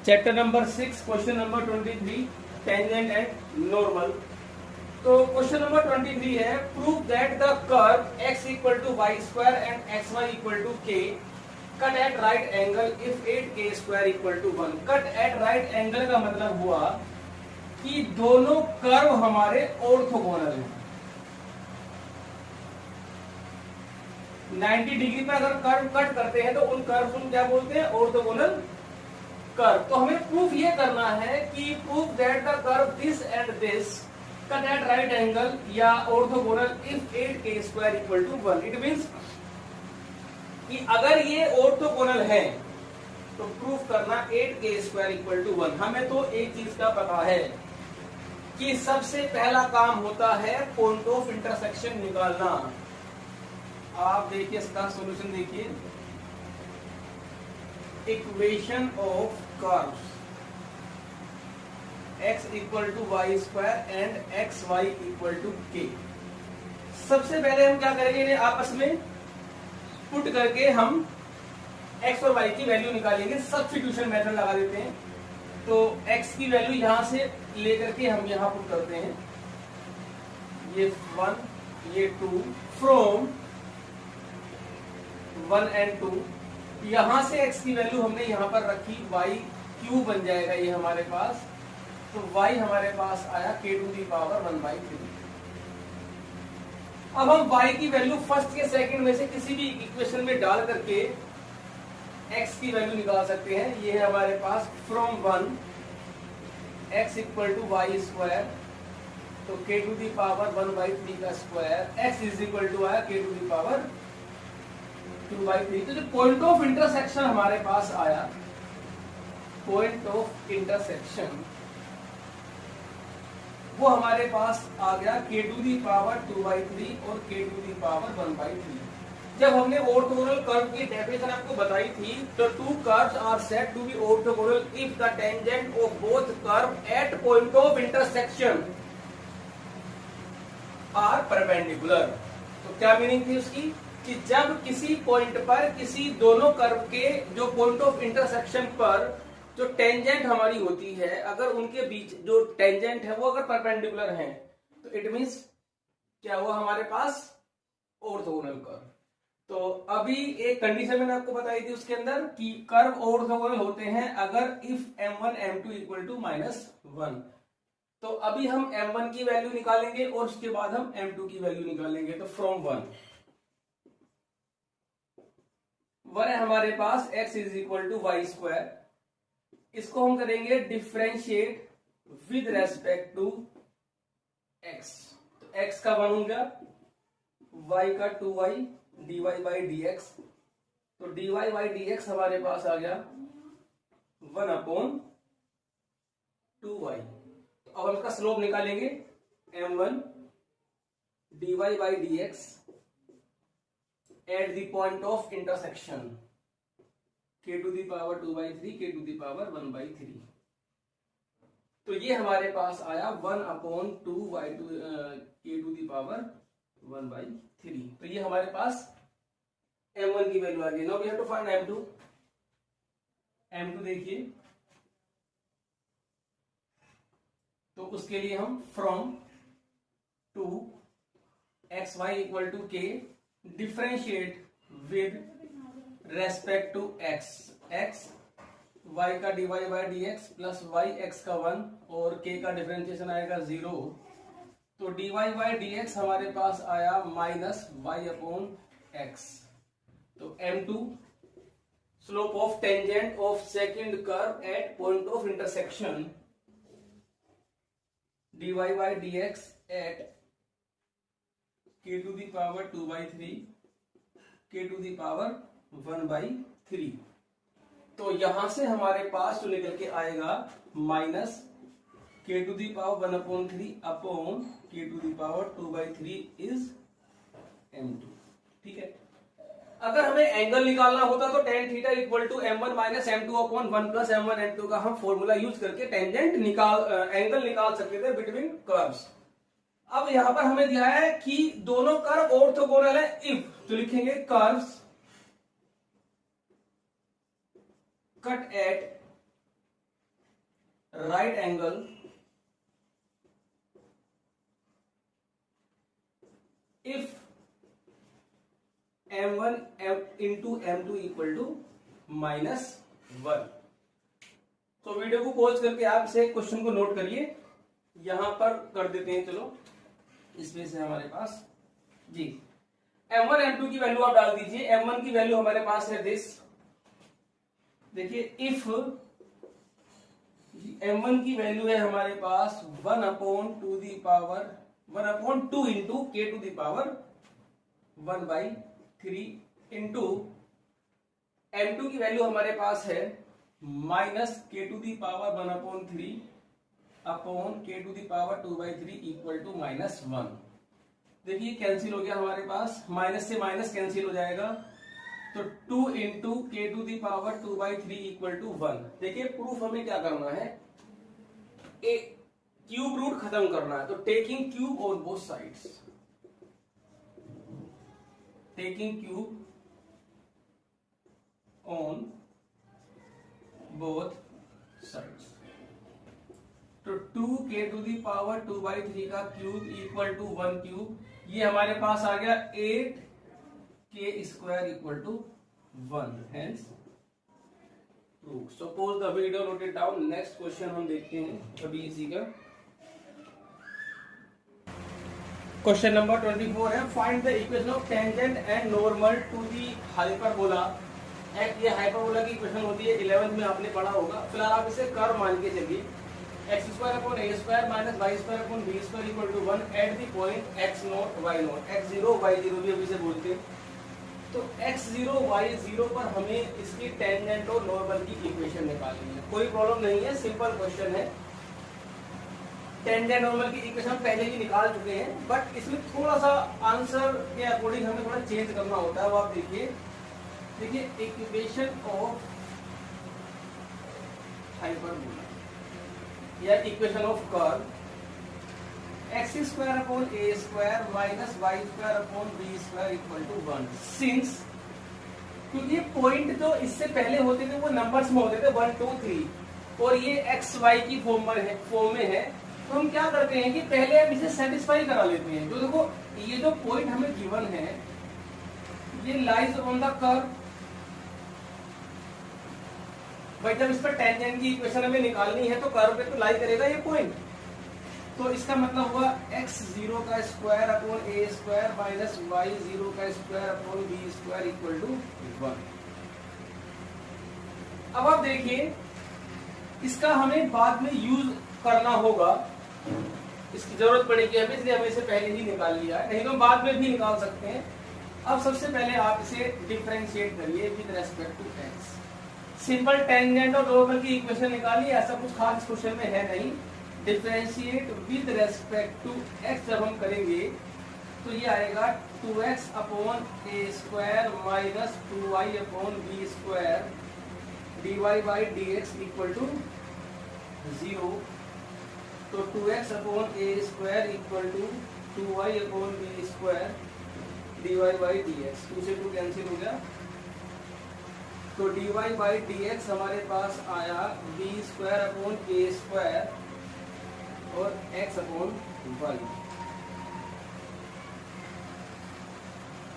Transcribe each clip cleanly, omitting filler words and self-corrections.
Chapter number 6 question number 23 tangent and normal. तो question number 23 है prove that the curve x equal to Y square and X Y equal to K cut at right angle if 8k square equal to 1। Cut at right angle का मतलब हुआ कि दोनों curve हमारे orthogonal हैं। 90 degree पर अगर curve cut करते हैं तो उन कर्व को क्या बोलते हैं? Orthogonal curve. तो हमें प्रूफ ये करना है कि proof that the curve this and this cut at right angle या orthogonal if 8k square equal to 1। It means कि अगर ये ऑर्थोगोनल है तो प्रूफ करना 8k स्क्वायर इक्वल टू 1। हमें तो एक चीज का पता है कि सबसे पहला काम होता है पॉइंट ऑफ इंटरसेक्शन निकालना। आप देखिए इसका सॉल्यूशन देखिए, equation of curves x equal to Y square and X Y equal to K. सबसे पहले हम क्या करेंगे, इन्हें आपस में पुट करके हम x और y की वैल्यू निकालेंगे। सब्स्टिट्यूशन मेथड लगा देते हैं। तो x की वैल्यू यहां से लेकर के हम यहां पुट करते हैं, ये 1 ये 2 फ्रॉम 1 एंड 2। यहां से x की वैल्यू हमने यहां पर रखी, y क्यूब बन जाएगा ये हमारे पास। तो y हमारे पास आया k टू दी पावर 1/3। अब हम y की वैल्यू फर्स्ट या सेकंड में से किसी भी इक्वेशन में डाल करके x की वैल्यू निकाल सकते हैं। ये है हमारे पास from 1 x equal to Y square, तो k टू दी पावर 1/3 का square, x is equal to आया k टू दी पावर 2/3। तो जो पॉइंट ऑफ इंटरसेक्शन हमारे पास आया, पॉइंट ऑफ इंटरसेक्शन वो हमारे पास आ गया k टू दी पावर 2/3 और k टू दी पावर 1/3। जब हमने ऑर्थोगोनल कर्व की डेफिनेशन आपको बताई थी, तो two curves are said to be orthogonal if the tangent of both curve at point of intersection are perpendicular. तो क्या मीनिंग थी उसकी कि जब किसी पॉइंट पर किसी दोनों कर्व के जो पॉइंट ऑफ इंटरसेक्शन पर जो टेंजेंट हमारी होती है, अगर उनके बीच जो टेंजेंट है वो अगर परपेंडिकुलर है तो इट मींस क्या हुआ हमारे पास? Orthogonal curve. तो अभी एक कंडीशन मैंने आपको बताई थी उसके अंदर कि कर्व ऑर्थोगोनल होते हैं अगर if m1 m2 equal to -1। तो अभी हम m1 की वैल्यू निकालेंगे और उसके बाद हम m2 की वैल्यू निकालेंगे। तो फ्रॉम 1 है हमारे पास x is equal to Y square. इसको हम करेंगे differentiate with respect to x। तो x का 1 हो गया, y का 2y dy बाई dx। तो dy बाई dx हमारे पास आ गया 1/2y। तो अब हम इसका स्लोप निकालेंगे, m1 dy by dx at the point of intersection k to the power 2/3 k to the power 1/3। तो ये हमारे पास आया 1/2y k to the power 1/3। तो ये हमारे पास m1 की वैल्यू आ गई। Now we have to find m2। m2 देखिए, तो उसके लिए हम from 2 xy equal to k differentiate with respect to x y का dy by dx plus y x का 1 और k का डिफरेंशिएशन आएगा 0। तो dy बाई dx हमारे पास आया -y/x। तो m2 slope of tangent of second curve at point of intersection dy by dx at k to the power 2/3 k to the power 1/3। तो यहां से हमारे पास जो निकल के आएगा minus k to the power 1/3 upon k to the power 2/3 is m2। ठीक है। अगर हमें एंगल निकालना होता तो tan theta equal to m1 minus m2 upon 1 plus m1 m2 का हम फॉर्मूला यूज करके टेंजेंट एंगल निकाल सकते थे बिटवीन कर्व्स। अब यहां पर हमें दिया है कि दोनों कर्व ऑर्थोगोनल है इफ, तो लिखेंगे curves cut at right angle if m1 into m2 equal to -1। तो वीडियो को पॉज करके आप इसे क्वेश्चन को नोट करिए, यहां पर कर देते हैं। चलो इसमें से हमारे पास जी m1 m2 की वैल्यू आप डाल दीजिए। m1 की वैल्यू हमारे पास है दिस, देखिए इफ m1 की वैल्यू है हमारे पास 1/2 into k to the power 1/3 into m2 की वैल्यू हमारे पास है minus k to the power 1/3 upon k to the power 2/3 equal to -1। देखिए कैंसिल हो गया हमारे पास, माइनस से माइनस कैंसिल हो जाएगा, तो 2 into k to the power 2/3 equal to 1। देखिए प्रूफ हमें क्या करना है, एक क्यूब रूट खत्म करना है, तो taking cube on both sides, taking cube on both sides, तो 2k टू द पावर 2/3 का क्यूब इक्वल टू 1 क्यूब, ये हमारे पास आ गया 8k square equal to 1। Hence proof. Suppose the video noted down. Next question हम देखते हैं अभी इसी का। क्वेश्चन नंबर 24 है, find the equation of tangent and normal to the hyperbola. ये हाइपरबोला की इक्वेशन होती है, 11th में आपने पढ़ा होगा। फिलहाल आप इसे कर्व मान के चलिए, x² - y² - b² equal to 1 at the point x0 y0। x0 y0 भी अभी से बोलते हैं। तो x0 y0 पर हमें इसकी टेंजेंट और नॉर्मल की इक्वेशन निकालनी है। कोई प्रॉब्लम नहीं है, सिंपल क्वेश्चन है। टेंजेंट नॉर्मल की इक्वेशन हम पहले ही निकाल चुके हैं, बट इसमें थोड़ा सा आंसर के अकॉर्डिंग हमें थोड़ा चेंज करना होता है। वो आप देखिए इक्वेशन ऑफ हाइपरबोला या equation of curve x² upon a² minus y² upon b² equal to 1। Since क्योंकि पॉइंट जो इससे पहले होते थे वो नंबर्स में होते थे 1 2 3 और ये x y की फॉर्म में है, तो हम क्या करते हैं कि पहले हम इसे सेटिस्फाई करा लेते हैं। जो देखो ये जो पॉइंट हमें गिवन है ये लाइज ऑन द कर्व। भाई जब इस पर टेंजेंट की इक्वेशन हमें निकालनी है तो कर्व पे तो लाई करेगा ये पॉइंट, तो इसका मतलब हुआ x0 का square upon a² minus y0 का square upon b² equal to 1। अब आप देखिए इसका हमें बाद में यूज करना होगा, इसकी जरूरत पड़ेगी हमें, इसलिए हमें इसे पहले ही निकाल लिया है, नहीं तो बाद में भी निकाल सकते हैं। अब सबसे पहले आप इसे डिफरेंशिएट करिए with respect to x। Simple tangent और नॉर्मल की इक्वेशन निकालिए, ऐसा कुछ खास क्वेश्चन में है नहीं। Differentiate with respect to x जब हम करेंगे तो ये आएगा 2x upon a² minus 2y upon b² dy by dx equal to 0। तो 2x upon a² equal to 2y upon b² dy by dx, 2 से 2 कैंसिल हो गया, तो dy बाई dx हमारे पास आया b² अपॉन a² और x अपॉन y।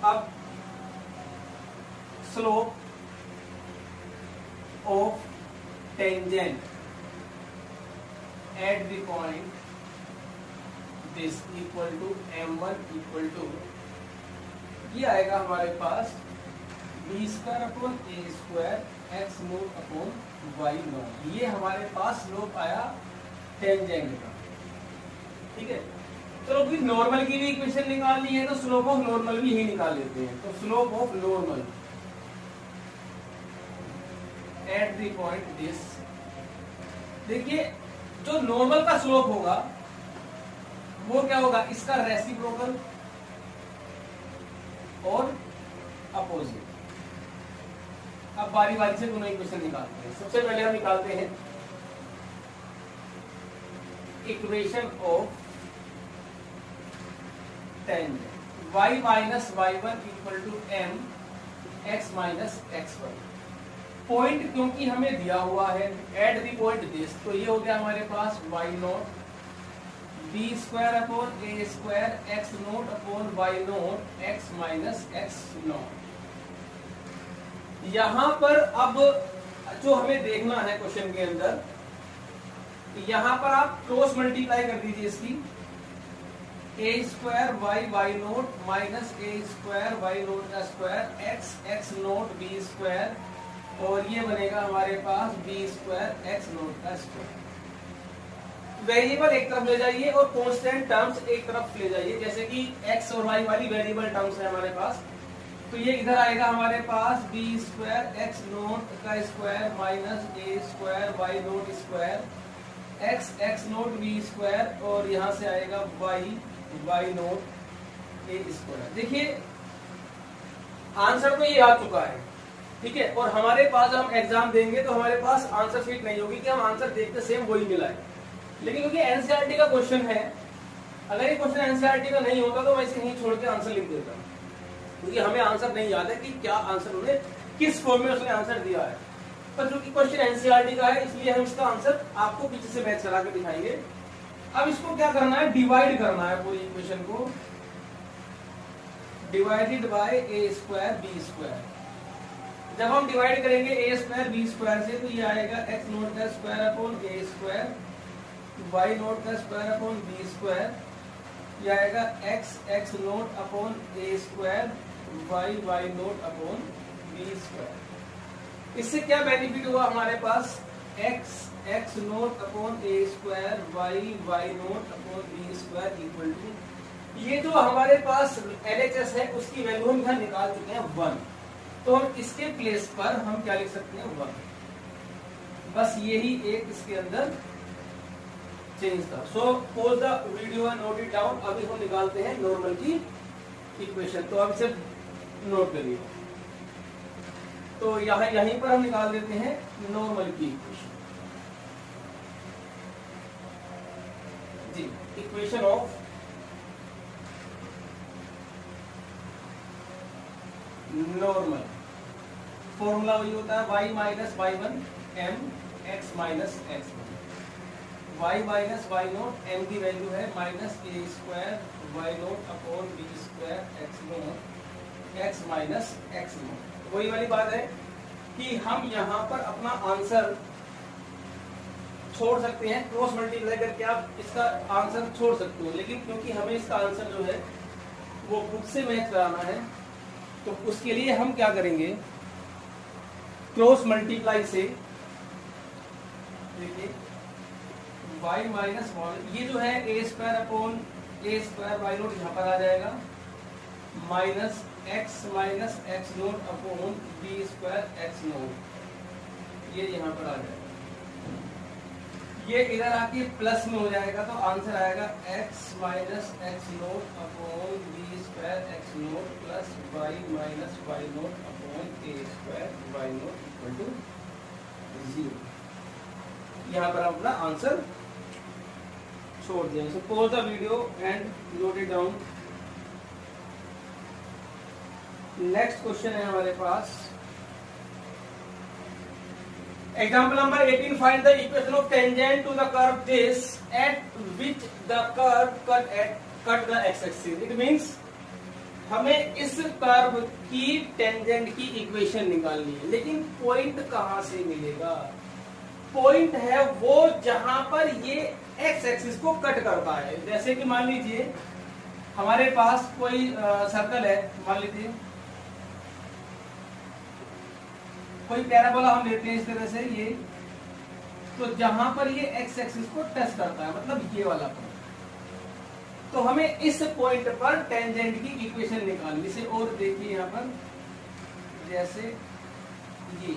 अब slope of tangent at the point this equal to m1 equal to ये आएगा हमारे पास b² upon a² x naught upon y naught. ये हमारे पास स्लोप आया टेंजेंट का, ठीक है। चलो फिर नॉर्मल की भी इक्वेशन निकालनी है तो स्लोप ऑफ नॉर्मल भी ही निकाल लेते हैं। तो slope of normal at the point this, देखिए जो नॉर्मल का स्लोप होगा वो क्या होगा, इसका रेसिप्रोकल और अपोजिट। अब बारी बारी से दोनों इक्वेशन निकालते हैं। सबसे पहले हम निकालते हैं equation of tangent y minus y1 equal to m x minus x1। Point क्योंकि हमें दिया हुआ है एट दी पॉइंट दिस, तो ये हो गया हमारे पास Y naught B square upon A square X naught upon Y naught X minus X naught. यहां पर अब जो हमें देखना है क्वेश्चन के अंदर, यहां पर आप क्रॉस मल्टीप्लाई कर दीजिए इसकी, A square Y Y naught minus A square Y naught का square X X naught B square, और ये बनेगा हमारे पास बी स्क्वायर एक्स नोट का स्क्वायर। वेरिएबल एक तरफ ले जाइए और कांस्टेंट टर्म्स एक तरफ ले जाइए, जैसे कि एक्स और वाई वाली वेरिएबल टर्म्स है हमारे पास, तो ये इधर आएगा हमारे पास बी स्क्वायर एक्स नोट का square minus A square Y naught square X X naught B square, और यहां से आएगा Y Y naught A square. देखिए आंसर तो ये आ चुका है, ठीक है, और हमारे पास हम एग्जाम देंगे तो हमारे पास आंसर शीट नहीं होगी कि हम आंसर देखते सेम वही मिला है, लेकिन क्योंकि एनसीईआरटी का क्वेश्चन है, अगर ये क्वेश्चन एनसीईआरटी का नहीं होता तो मैं इसे यहीं छोड़ के आंसर लिख देता हूँ, क्योंकि हमें आंसर नहीं याद है कि क्या आंसर उन्होंने किस फॉर्म में उसने आंसर दिया है। पर क्योंकि क्वेश्चन एनसीईआरटी का है इसलिए हम इसका आंसर आपको पीछे से मैच करा के दिखाएंगे। अब इसको क्या करना है, डिवाइड करना है पूरी इक्वेशन को, divided by A square B square. जब हम डिवाइड करेंगे ए स्क्वायर बी स्क्वायर से, तो ये आएगा एक्स नोट का square upon A square Y naught का स्क्वायर अपॉन बी स्क्वायर, ये आएगा X X naught upon A square Y Y naught upon B square. इससे क्या बेनिफिट हुआ हमारे पास, X X naught upon A square Y Y naught upon B square equal to, ये जो हमारे पास LHS है उसकी वैल्यू हम यहाँ निकाल चुके हैं 1, तो हम इसके प्लेस पर हम क्या लिख सकते हैं 1, बस यही एक इसके अंदर चेंज था। सो pause the video and note it down. अभी हम निकालते हैं नॉर्मल की इक्वेशन, तो अब सिर्फ नोट करिए, तो यहीं पर हम निकाल देते हैं नॉर्मल की इक्वेशन जी, इक्वेशन ऑफ नॉर्मल। फॉर्मूला वही होता है y minus Y one M x minus X one, y minus Y naught m की वैल्यू है minus A square Y naught upon B square X naught X minus X naught. वही वाली बात है कि हम यहाँ पर अपना आंसर छोड़ सकते हैं, क्रॉस मल्टीप्लाई करके आप इसका आंसर छोड़ सकते हो, लेकिन क्योंकि हमें इसका आंसर जो है वो बुक से मैच कराना है, तो उसके लिए हम क्या करेंगे, क्रॉस मल्टीप्लाई से देखिए y माइनस वन, ये जो है A square upon A square Y naught यहाँ पर आ जाएगा, minus X naught upon B square X naught, ये यहाँ पर आ जाएगा, ये इधर आके प्लस में हो जाएगा, तो आंसर आएगा x minus X naught upon B square X naught plus Y minus Y naught upon A square Y naught equal to 0। यहाँ पर हम अपना आंसर छोड़ देंगे। So pause the video and note it down. Next question है हमारे पास, example number 18, find the equation of tangent to the curve this at which the curve cut the x-axis। It means हमें इस curve की tangent की equation निकालनी है, लेकिन point कहां से मिलेगा, पॉइंट है वो जहां पर ये एक्स एक्सिस को कट करता है। जैसे कि मान लीजिए हमारे पास कोई सर्कल है, मान लीजिए कोई पैराबोला हम लेते हैं इस तरह से, ये तो जहां पर ये एक्स एक्सिस को टच करता है, मतलब ये वाला पॉइंट, तो हमें इस पॉइंट पर टेंजेंट की इक्वेशन निकालनी से। और देखिए यहाँ पर जैसे ये,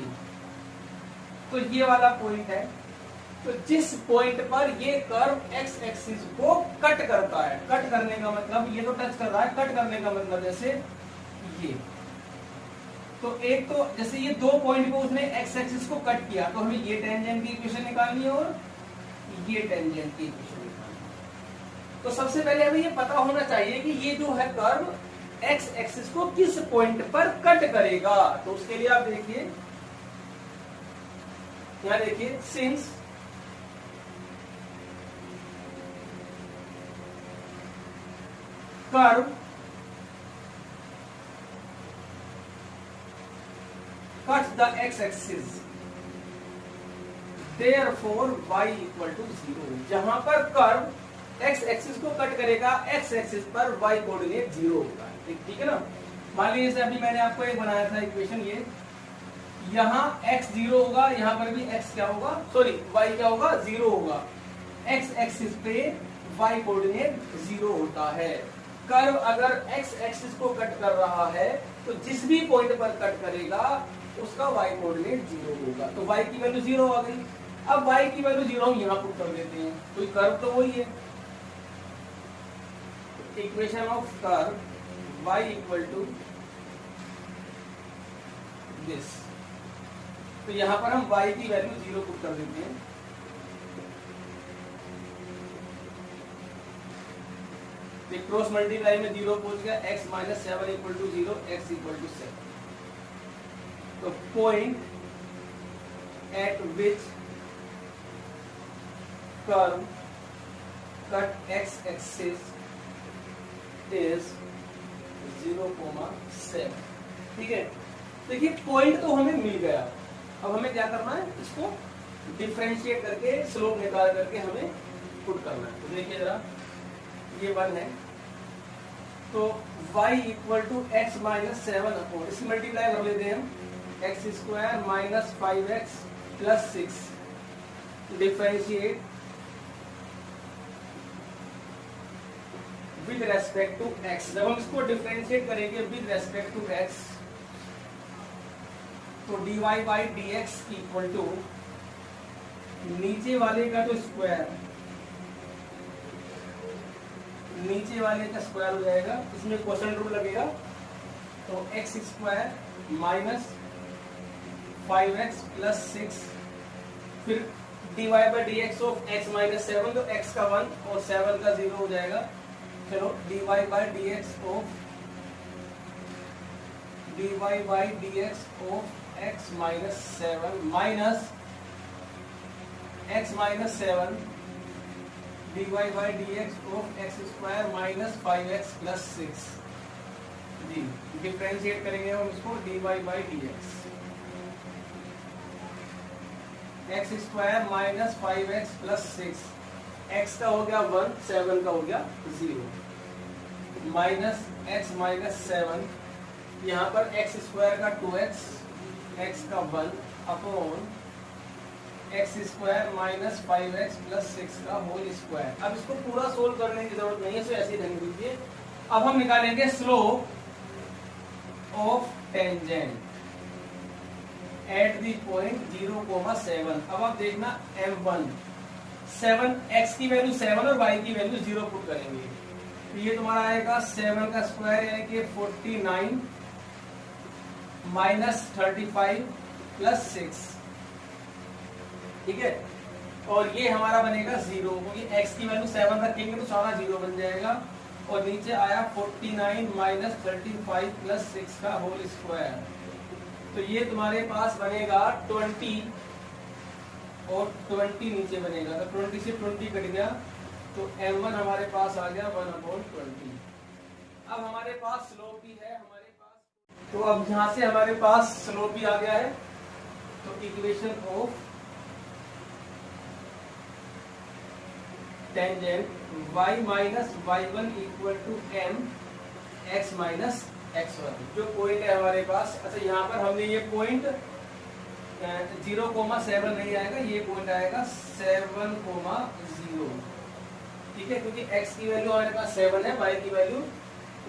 तो ये वाला पॉइंट है, तो जिस पॉइंट पर ये कर्व एक्स एक्सिस को कट करता है, कट करने का मतलब ये तो टच कर रहा है, कट करने का मतलब जैसे ये, तो एक तो जैसे ये दो पॉइंट को उसने एक्स एक्सिस को कट किया, तो हमें ये टेंजेंट की इक्वेशन निकालनी है और ये टेंजेंट की इक्वेशन निकालनी है। तो सबसे पहले हमें ये पता होना चाहिए कि ये जो है कर्व एक्स एक्सिस को किस पॉइंट पर कट करेगा। तो उसके लिए आप देखिए यहां देखिए since curve cuts the x-axis, therefore y equal to 0। जहां पर कर्व x एक्सिस को कट करेगा, x एक्सिस पर y कोऑर्डिनेट 0 होगा। ठीक है ना। मान लीजिए अभी मैंने आपको एक बनाया था इक्वेशन, ये यहाँ x 0 होगा, यहाँ पर भी x क्या होगा, सॉरी y क्या होगा, 0 होगा। x एक्सिस पे y कोऑर्डिनेट 0 होता है। कर्व अगर x एक्सिस को कट कर रहा है तो जिस भी पॉइंट पर कट करेगा उसका y कोऑर्डिनेट 0 होगा। तो y की वैल्यू 0 आ गई। अब y की वैल्यू 0 हम यहां पुट कर देते हैं, तो कर्व तो वही है। Equation of curve y equal to this. तो यहां पर हम y की वैल्यू 0 पुट कर देते हैं। क्रॉस मल्टीप्लाई में 0 पहुंच गया, x minus 7 equal to 0, x equal to 7। तो point at which curve cut x axis is 0,7। ठीक है। देखिए पॉइंट तो हमें मिल गया, अब हमें क्या करना है, इसको डिफरेंशिएट करके स्लोप निकाल करके हमें पुट करना है। तो देखिए जरा, ये 1 है, तो y equal to X minus 7 upon, इसकी मल्टीप्लाई कर लेते हैं हम, X square minus 5x plus 6 differentiate with respect to x। जब हम इसको डिफरेंशिएट करेंगे विद रेस्पेक्ट टू x, तो dy by D x equal to नीचे वाले का तो स्क्वायर, नीचे वाले का स्क्वायर हो जाएगा, इसमें क्वोशंट रूल लगेगा, तो x square minus 5x plus 6, फिर dy by D X of x minus 7, तो x का 1 और 7 का 0 हो जाएगा। चलो dy by D X of x minus 7 minus x minus 7 dy by D X of X square minus 5x plus 6 जी। Differentiate करेंगे हम इसको dy by D X square minus 5x plus 6, x का हो गया 1, 7 का हो गया 0, माइनस x माइनस 7, यहाँ पर x स्क्वायर का 2x, x का 1 upon x square minus 5x plus 6 का होल स्क्वायर। अब इसको पूरा सोल्व करने की जरूरत नहीं है, सो ऐसे ही रहने दीजिए। अब हम निकालेंगे slope of tangent at the point 0,7। अब आप देखना m1 7, x की वैल्यू 7 और y की वैल्यू 0 पुट करेंगे, तो ये तुम्हारा आएगा 7 का स्क्वायर यानी कि 49 माइनस 35 प्लस 6। ठीक है, और ये हमारा बनेगा 0, क्योंकि x की वैल्यू 7 रखेंगे तो सारा 0 बन जाएगा, और नीचे आया 49 माइनस 35 प्लस 6 का होल स्क्वायर। तो ये तुम्हारे पास बनेगा 20 और 20 नीचे बनेगा, तो 20 से 20 कट गया, तो m1 हमारे पास आ गया 1/20। अब हमारे पास स्लोप भी है हमारे पास, तो अब यहां से हमारे पास स्लोप भी आ गया है, तो equation of tangent y minus y1 equal to m x minus x1, जो पॉइंट है हमारे पास। अच्छा यहाँ पर हमने ये पॉइंट 0,7 नहीं आएगा, ये पॉइंट आएगा 7,0। ठीक है, क्योंकि x की वैल्यू हमारे पास 7 है, y की वैल्यू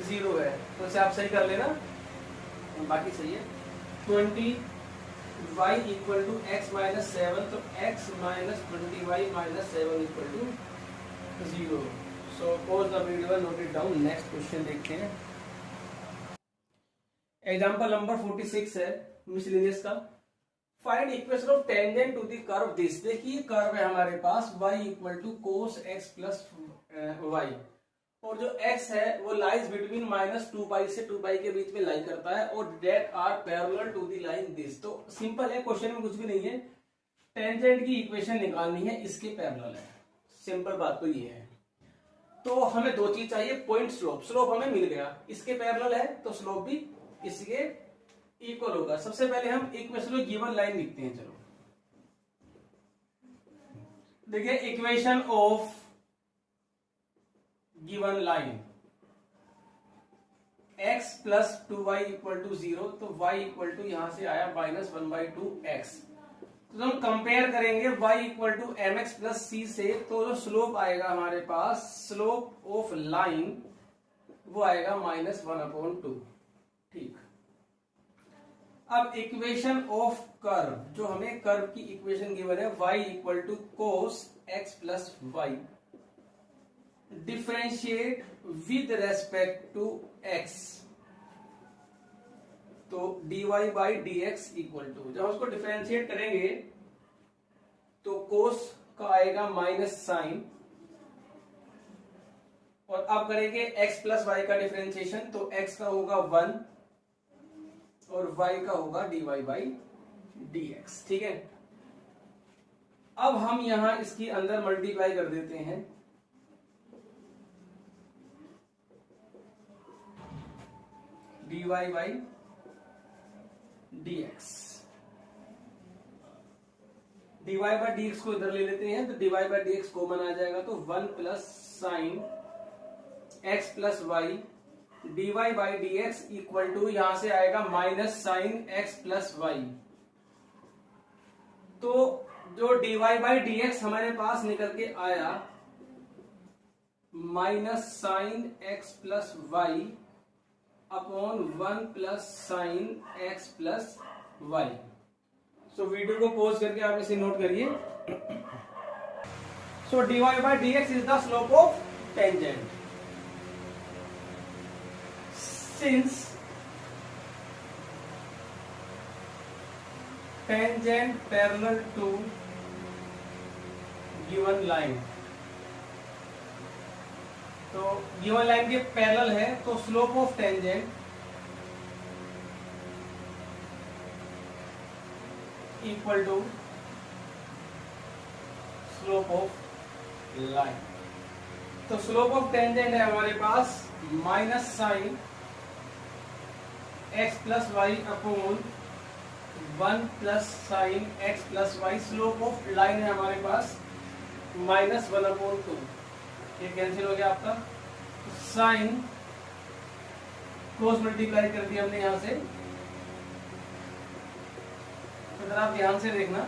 0 है, तो इसे आप सही कर लेना, बाकी सही है। 20 y equal to x minus 7, तो x minus 20y minus 7 equal to 0। So pause the video, note it down. Next question देखते हैं। एग्जांपल नंबर 46 है मिसलेनियस का। Find equation of tangent to the curve this. देखिए curve है हमारे पास y equal to cos x plus y, और जो x है वो लाइज बिटवीन माइनस 2 पाई से 2 पाई के बीच में लाई करता है, और that are parallel to the line this. तो सिंपल है, क्वेश्चन में कुछ भी नहीं है। टेंजेंट की इक्वेशन निकालनी है, इसके पैरेलल है। सिंपल बात तो ये है। तो हमें दो चीज चाहिए, पॉइंट स्लोप। स्लोप हमें मिल गया, इसके पैरेलल है तो स्लोप भी इसके इक्वल होगा। सबसे पहले हम इक्वेशन में गिवन लाइन लिखते हैं। चलो देखिए, equation of given line x plus 2y equal to 0, तो y इक्वल टू यहां से आया -1/2x। तो हम कंपेयर करेंगे y equal to mx plus c से, तो जो स्लोप आएगा हमारे पास, स्लोप ऑफ लाइन वो आएगा -1/2। ठीक। अब इक्वेशन ऑफ कर्व, जो हमें कर्व की इक्वेशन गिवन है, y equal to cos x plus y, differentiate with respect to x, तो dy by D x equal to, जब उसको डिफरेंशिएट करेंगे तो cos का आएगा माइनस साइन, और अब करेंगे x प्लस वाई का डिफरेंशिएशन, तो x का होगा 1 और y का होगा dy बाई डी एक्स। ठीक है। अब हम यहां इसकी अंदर मल्टीप्लाई कर देते हैं, dy by D X. dy by D X को इधर ले लेते हैं, तो dy by D X common आ जाएगा, तो 1 plus sine x plus Y dy by D x equal to, यहां से आएगा minus sine x plus Y. तो जो dy बाई डी एक्स हमारे पास निकल के आया minus sine x plus Y upon 1 plus sine x plus Y. So video को पॉज करके आप इसे नोट करिए। So dy by D X is the slope of tangent. Since tangent parallel to given line, तो given line के parallel है, तो slope of tangent equal to slope of line. तो स्लोप ऑफ टेंजेंट है हमारे पास minus sine x plus Y upon 1 plus sine x plus y. Slope of line है हमारे पास -1/2। ये कैंसिल हो गया आपका, तो साइन क्रॉस मल्टीप्लाई कर दिया हमने यहां से। तो अगर आप ध्यान से देखना,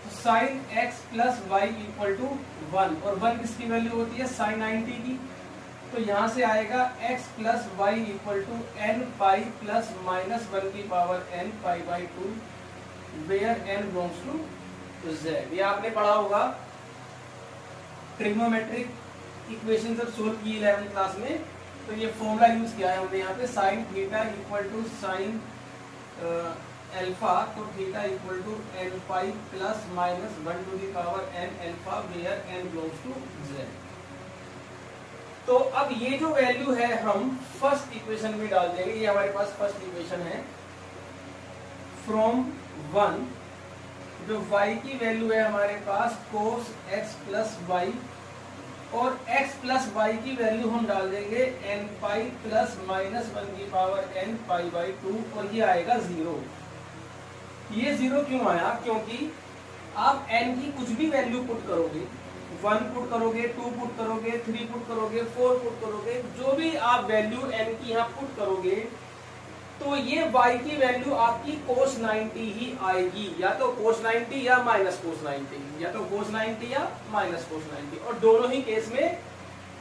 तो sine x plus y equal to 1, और 1 किसकी वैल्यू होती है, साइन 90 की। तो यहां से आएगा x plus y equal to n pi plus -1 की power n pi by 2, where n belongs to z। ये आपने पढ़ा होगा ट्रिग्नोमेट्रिक इक्वेशन जब सोल्व की 11th क्लास में, तो ये फॉर्मूला यूज किया है हमने यहाँ पे, sine theta equal to sine alpha, तो theta equal to n pi plus -1 to the power n alpha, where n belongs to z। तो अब ये जो वैल्यू है हम फर्स्ट इक्वेशन में डाल देंगे। ये हमारे पास फर्स्ट इक्वेशन है। फ्रॉम 1, जो y की वैल्यू है हमारे पास cos x प्लस वाई, और x प्लस वाई की वैल्यू हम डाल देंगे n पाई प्लस -1 की पावर n पाई बाई 2, और ये आएगा 0। ये 0 क्यों आया, क्योंकि आप n की कुछ भी वैल्यू पुट करोगे, 1 पुट करोगे, 2 पुट करोगे, 3 पुट करोगे, 4 पुट करोगे, जो भी आप वैल्यू n की यहाँ पुट करोगे, तो ये y की वैल्यू आपकी cos 90 ही आएगी, या तो cos 90 या माइनस cos 90, या तो cos 90 या माइनस cos 90, और दोनों ही केस में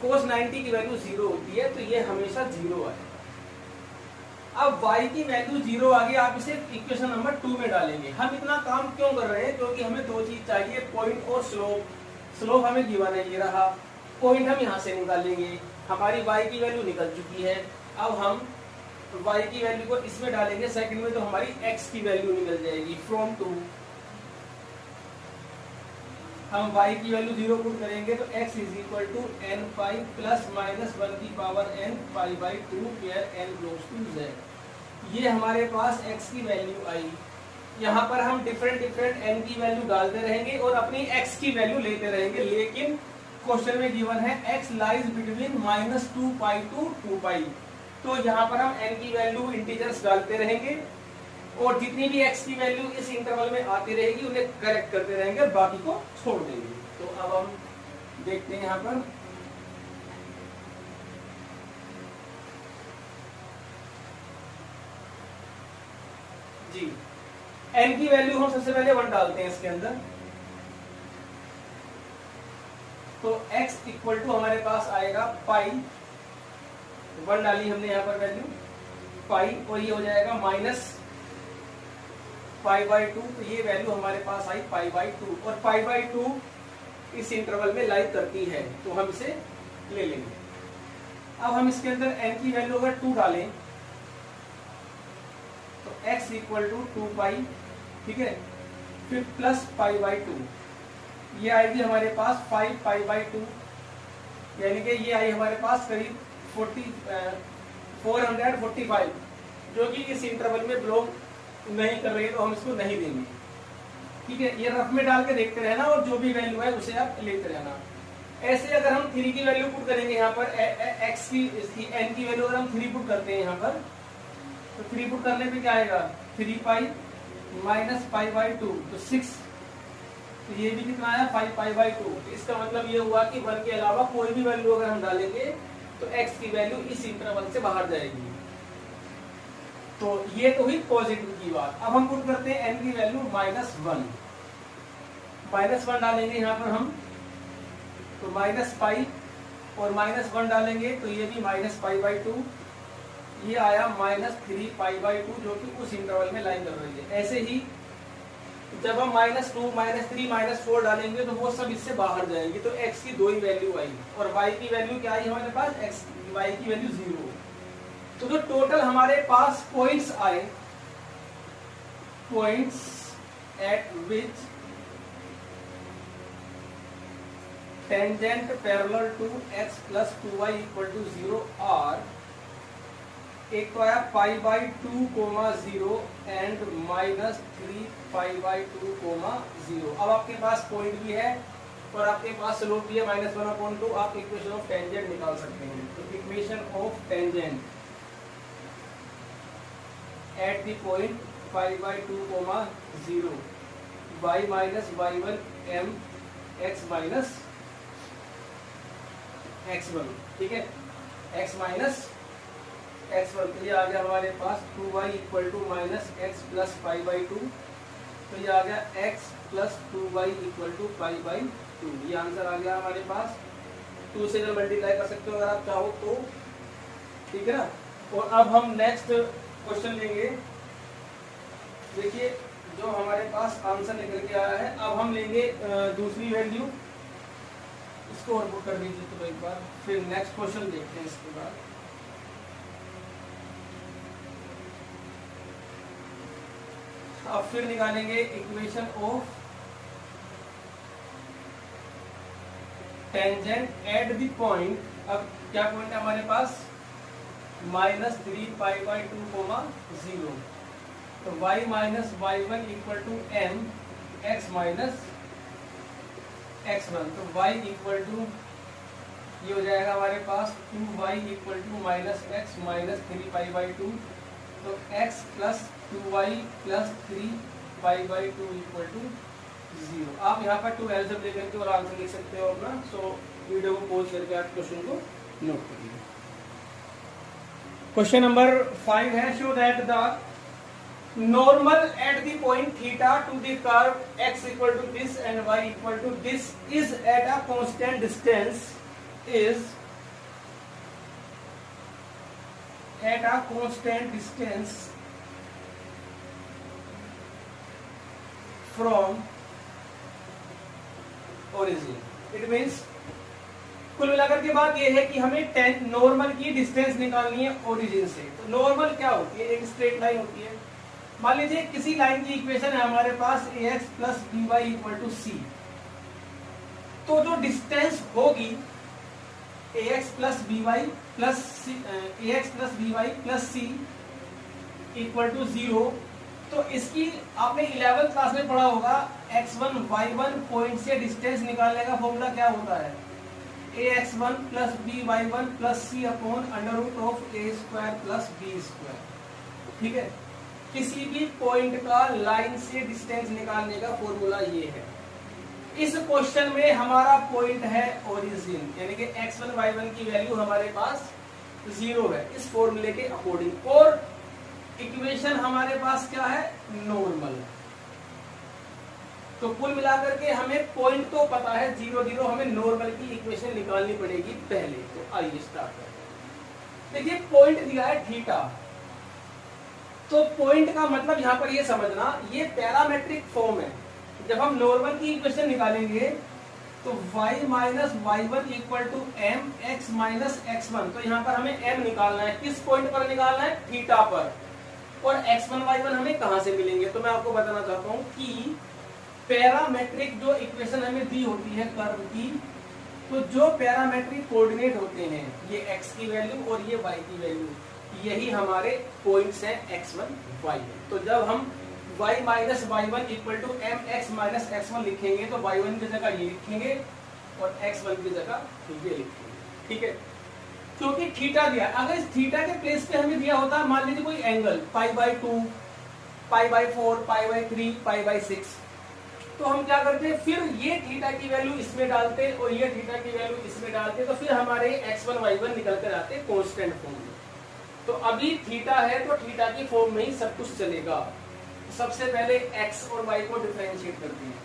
cos 90 की वैल्यू 0 होती है, तो ये हमेशा 0 आएगा। अब y की वैल्यू 0 आ गई, आप इसे इक्वेशन नंबर 2 में डालेंगे। हम इतना काम क्यों कर रहे हैं, क्योंकि हमें दो चीज चाहिए, पॉइंट और स्लोप। स्लोप हमें गिवन है, ये रहा, पॉइंट हम यहाँ से निकालेंगे। हमारी y की वैल्यू निकल चुकी है, अब हम y की वैल्यू को इसमें डालेंगे सेकंड में, तो हमारी x की वैल्यू निकल जाएगी। फ्रॉम 2 हम y की वैल्यू 0 पुट करेंगे, तो x is equal to n pi plus -1 की power n pi by 2, where n belongs to z। ये हमारे पास x की वैल्यू आई। यहाँ पर हम डिफरेंट डिफरेंट n की वैल्यू डालते रहेंगे और अपनी x की वैल्यू लेते रहेंगे, लेकिन क्वेश्चन में गिवन है x लाइज बिटवीन -2π to 2π। तो यहाँ पर हम n की वैल्यू इंटीजर्स डालते रहेंगे और जितनी भी x की वैल्यू इस इंटरवल में आती रहेगी उन्हें करेक्ट करते रहेंगे और बाकी को छोड़ देंगे। तो अब हम देखते हैं यहाँ पर जी n की वैल्यू हम सबसे पहले 1 डालते हैं इसके अंदर। तो x इक्वल टू हमारे पास आएगा पाई, 1 डाली हमने यहाँ पर वैल्यू पाई, और ये हो जाएगा -π/2। तो ये वैल्यू हमारे पास आई π/2, और π/2 इस इंटरवल में लाइक करती है, तो हम इसे ले लेंगे। अब हम इसके अंदर n की वैल्यू अगर 2 डालें तो x इक्वल टू 2π, ठीक है, फिर प्लस π/2, ये आएगी हमारे पास 5π/2, यानी कि ये आई हमारे पास करीब 445, जो कि इस इंटरवल में बिलोंग नहीं कर रही है, तो हम इसको नहीं देंगे। ठीक है, ये रफ में डाल के देखते रहना और जो भी वैल्यू है उसे आप लेते रहना। ऐसे अगर हम 3 की वैल्यू पुट करेंगे यहाँ पर, x की इसकी n की वैल्यू अगर हम 3 पुट करते हैं यहाँ पर, तो 3 पुट करने पे क्या आएगा 3π माइनस π/2, तो 6। तो ये भी कितना आया 5π/2। इसका मतलब ये हुआ कि 1 के अलावा कोई भी वैल्यू अगर हम डालेंगे तो x की वैल्यू इस इंटरवल से बाहर जाएगी। तो ये तो हुई पॉजिटिव की बात। अब हम पुट करते हैं n की वैल्यू -1, -1 डालेंगे यहाँ पर हम, तो -π और -1 डालेंगे तो ये भी -π/2, ये आया -3π/2, जो कि उस इंटरवल में लाइन कर रही है। ऐसे ही जब हम -2, -3, -4 डालेंगे तो वो सब इससे बाहर जाएंगे, तो x की 2 ही वैल्यू आई, और y की वैल्यू क्या आई हमारे पास, y की वैल्यू 0। तो जो टोटल हमारे पास पॉइंट्स आए, points at which tangent parallel to x plus 2y equal to 0 are, एक तो आया π/2, 0 एंड -3π/2, 0। अब आपके पास पॉइंट भी है और आपके पास स्लोप भी है -1/2, आप इक्वेशन ऑफ टेंजेंट निकाल सकते हैं। तो equation of tangent at the point π/2, 0, y minus y1 m x minus x1, ठीक है, x माइनस x1। तो ये आ गया हमारे पास 2y equal to minus x plus π/2, तो ये आ गया x plus 2y equal to π/2। ये आंसर आ गया हमारे पास। 2 से जब मल्टीप्लाई कर सकते हो अगर आप चाहो तो, ठीक है ना। और अब हम नेक्स्ट क्वेश्चन लेंगे। देखिए जो हमारे पास आंसर निकल के आया है, अब हम लेंगे दूसरी वैल्यू, इसको और पुट कर दीजिए तो एक बार, फिर नेक्स्ट क्वेश्चन देखते हैं इसके बाद। अब फिर निकालेंगे equation of tangent at the point, अब क्या पॉइंट है हमारे पास, -3π/2, 0। तो y minus y1 equal to m x minus x1, तो y इक्वल टू ये हो जाएगा हमारे पास 2y equal to minus x minus 3π/2, तो x plus 2y plus 3π/2 equal to 0। आप यहाँ पर 2 एल्जेब्रा लेकर के और आंसर लिख सकते हो अपना। सो वीडियो को पॉज करके आप क्वेश्चन को नोट करिए। क्वेश्चन नंबर 5 है, show that the normal at the point theta to the curve x equal to this and y equal to this is at a constant distance, is at a constant distance from origin। It means कुल मिलाकर के बात यह है कि हमें normal की distance निकालनी है ओरिजिन से। तो नॉर्मल क्या होती है, एक स्ट्रेट लाइन होती है। मान लीजिए किसी लाइन की इक्वेशन है हमारे पास ax plus by equal to c, तो जो डिस्टेंस होगी ax plus by plus c equal to 0, तो इसकी आपने 11th क्लास में पढ़ा होगा, x1 y1 पॉइंट से डिस्टेंस निकालने का फॉर्मूला क्या होता है, ax1 plus by1 plus c upon under root of a square plus b square. ठीक है, किसी भी पॉइंट का लाइन से डिस्टेंस निकालने का फॉर्मूला ये है। इस क्वेश्चन में हमारा पॉइंट है ओरिजिन, यानी कि x1 y1 की वैल्यू हमारे पास 0 है इस फॉर्मूले के अकॉर्डिंग, और इक्वेशन हमारे पास क्या है, नॉर्मल। तो कुल मिलाकर के हमें पॉइंट तो पता है 0 0, हमें नॉर्मल की इक्वेशन निकालनी पड़ेगी पहले। तो आइए स्टार्ट करते हैं। देखिए पॉइंट दिया है थीटा, तो पॉइंट का मतलब यहां पर ये समझना, ये पैरामेट्रिक फॉर्म है। जब हम नॉर्मल की इक्वेशन निकालेंगे तो y minus y1 equal to m x minus x1, तो यहाँ पर हमें m निकालना है, किस पॉइंट पर निकालना है, थीटा पर। और x1 y1 हमें कहां से मिलेंगे, तो मैं आपको बताना चाहता हूं कि पैरामेट्रिक जो इक्वेशन हमें दी होती है कर्व की, तो जो पैरामेट्रिक कोऑर्डिनेट होते हैं, ये x की वैल्यू और ये y की वैल्यू, यही हमारे पॉइंट्स हैं x1 y1। तो जब हम y minus y1 equal to m x minus x1 लिखेंगे तो y1 की जगह ये लिखेंगे और x1 की जगह ये लिखेंगे। ठीक है, क्योंकि थीटा दिया, अगर इस थीटा के प्लेस पे हमें दिया होता, मान लीजिए कोई एंगल π/2, π/4, π/3, π/6, तो हम क्या करते, फिर ये थीटा की वैल्यू इसमें डालते और ये थीटा की वैल्यू इसमें डालते, तो फिर हमारे x1 y1 निकल कर आते कांस्टेंट फॉर्म में। तो अभी थीटा है तो थीटा की फॉर्म में ही सब कुछ चलेगा। सबसे पहले x और y को डिफरेंशिएट करते हैं।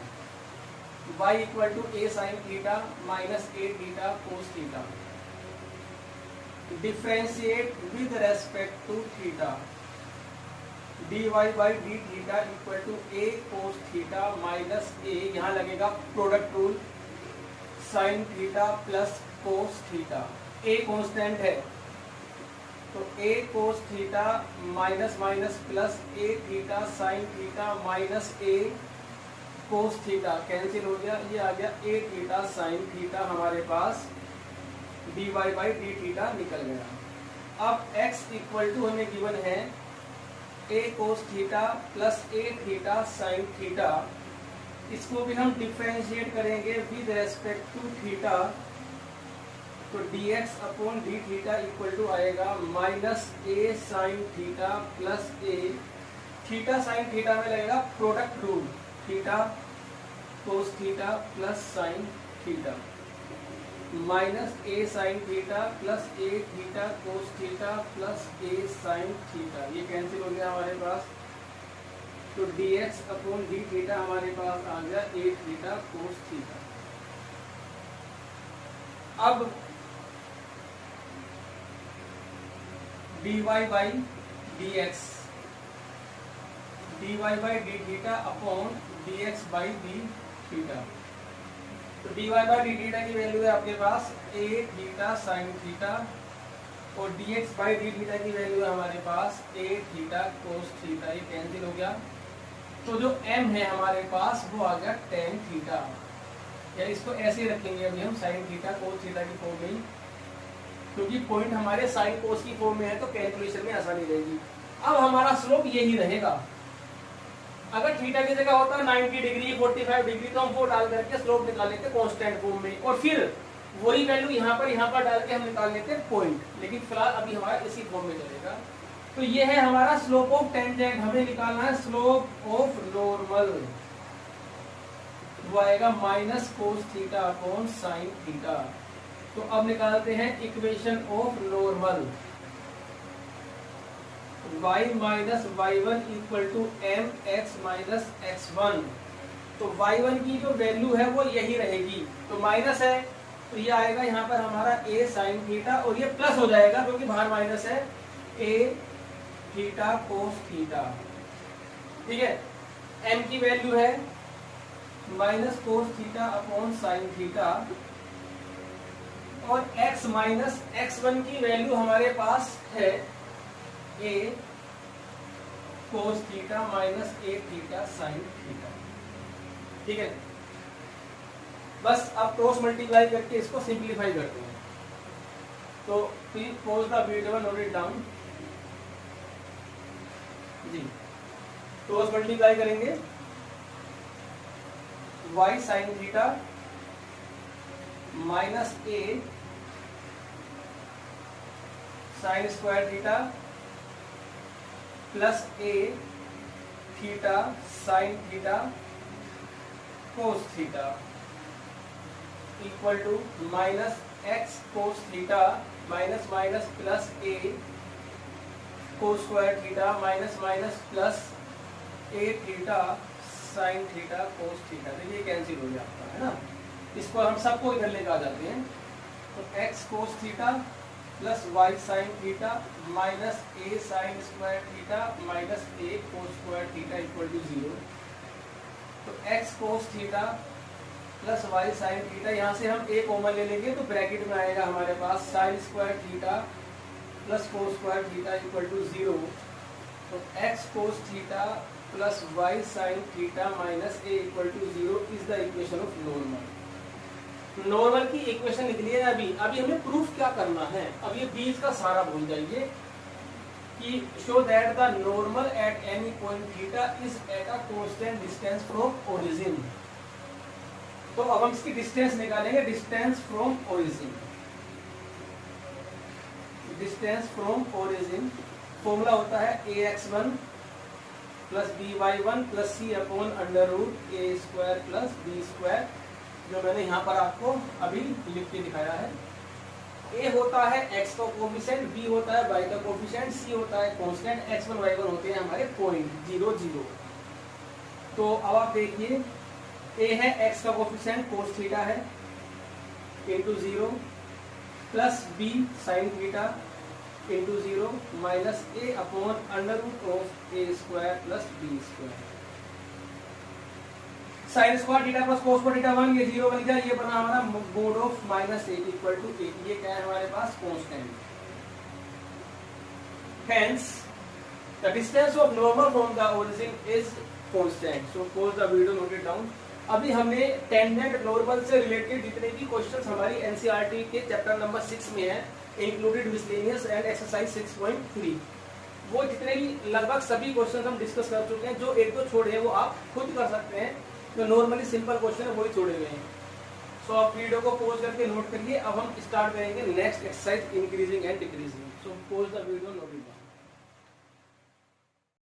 y equal to a sine theta minus a theta cos theta, differentiate with respect to theta, dy by d theta equal to a cos theta minus a, यहाँ लगेगा product rule, sine theta plus cos theta. a constant है तो a cos theta minus minus plus a theta sine theta minus a cos theta cancel हो गया, ये आ गया a theta sine theta, हमारे पास dy बाई डी थीटा निकल गया। अब x इक्वल टू हमें गिवन है a cos theta plus a theta sine theta, इसको भी हम डिफरेंशिएट करेंगे विद रेस्पेक्ट टू थीटा, तो dx upon d theta equal to आएगा minus a sine theta plus a, theta sine theta में लगेगा product rule, theta cos theta plus sine theta minus a sine theta plus a theta cos theta plus a sine theta, ये cancel हो गया हमारे पास। तो dx upon d theta हमारे पास आ गया a थीटा कोस थीटा। अब dy by dx, dy by d theta upon dx by d theta, तो dy बाई डी थीटा की वैल्यू है आपके पास a थीटा साइन थीटा और dx बाई डी थीटा की वैल्यू है हमारे पास a थीटा कोस थीटा, ये कैंसिल हो गया। तो जो m है हमारे पास वो आ गया tan थीटा, या इसको ऐसे रखेंगे अभी हम साइन थीटा कोस थीटा की फॉर्म में, क्योंकि पॉइंट हमारे साइन कोस की फॉर्म में है तो कैलकुलेशन में आसानी रहेगी। अब हमारा स्लोप यही रहेगा, अगर थीटा की जगह होता 90 डिग्री 45 डिग्री तो हम वो डाल करके स्लोप निकाल लेते कांस्टेंट फॉर्म में, और फिर वही वैल्यू यहाँ पर डाल के हम निकाल लेते पॉइंट, लेकिन फिलहाल अभी हमारा इसी फॉर्म में चलेगा। तो ये है हमारा स्लोप ऑफ टेंजेंट, हमें निकालना है स्लोप ऑफ नॉर्मल, वो आएगा minus cos theta upon sine theta. तो अब निकालते हैं equation of normal, y minus y1 equal to m x minus x1, तो y1 की जो वैल्यू है वो यही रहेगी, तो माइनस है तो ये आएगा यहाँ पर हमारा a साइन थीटा, और ये प्लस हो जाएगा क्योंकि बाहर माइनस है, a थीटा कोस थीटा। ठीक है, m की वैल्यू है minus cos theta upon sine theta, और x माइनस x1 की वैल्यू हमारे पास है a cos theta minus a theta sine theta. ठीक है, बस अब क्रॉस मल्टीप्लाई करके इसको सिंप्लीफाई करते हैं। तो please pause the video, note it down जी। क्रॉस मल्टीप्लाई करेंगे y sine theta minus a sine square theta plus a theta sine theta cos theta equal to minus x cos theta minus minus plus a cos square theta minus minus plus a theta sine theta cos theta. तो ये cancel हो जाता है ना, इसको हम सबको इधर लेकर आ जाते हैं। तो x cos theta plus y sine theta minus a sine square theta minus a cos square theta equal to 0। तो x cos theta plus y sine theta, यहाँ से हम a कॉमन ले लेंगे तो ब्रैकेट में आएगा हमारे पास sine square theta plus cos square theta equal to 0। तो x cos theta plus y sine theta minus a equal to 0 is the equation of normal. Normal की इक्वेशन निकली है अभी हमें प्रूफ क्या करना है। अब ये बीच का सारा भूल जाइए कि show that the normal at any point theta is at a constant distance from origin. तो अब हम इसकी डिस्टेंस निकालेंगे, distance from origin. Distance from origin formula होता है ax1 plus by1 plus c upon under root a square plus b square, जो मैंने यहाँ पर आपको अभी लिख के दिखाया है। a होता है x का कोफिशिएंट, b होता है y का कोफिशिएंट, c होता है कांस्टेंट, x1 y1 होते हैं हमारे पॉइंट 0 0। तो अब आप देखिए a है x का कोफिशिएंट कोस थीटा है into 0 plus b sine theta into 0 minus a upon under root of a square plus b square. Sine square theta plus cos square theta 1, ये 0 बन गया, ये बना हमारा mod of minus a equal to 8। ये क्या है हमारे पास constant. Hence the distance of normal from the origin is constant. So pause the video, note it down. अभी हमने टेंजेंट नॉर्मल से रिलेटेड जितने भी क्वेश्चंस हमारी एनसीईआरटी के चैप्टर नंबर 6 में है, इंक्लूडेड मिसलेनियस एंड एक्सरसाइज 6.3, वो जितने भी लगभग सभी क्वेश्चंस हम डिस्कस कर चुके हैं। जो एक दो छोड़े हैं वो आप खुद कर सकते हैं, जो नॉर्मली सिंपल क्वेश्चन है वही छोड़े हुए हैं। सो आप वीडियो को पॉज करके नोट करिए। अब हम स्टार्ट करेंगे next exercise increasing and decreasing. So pause the video, note it down.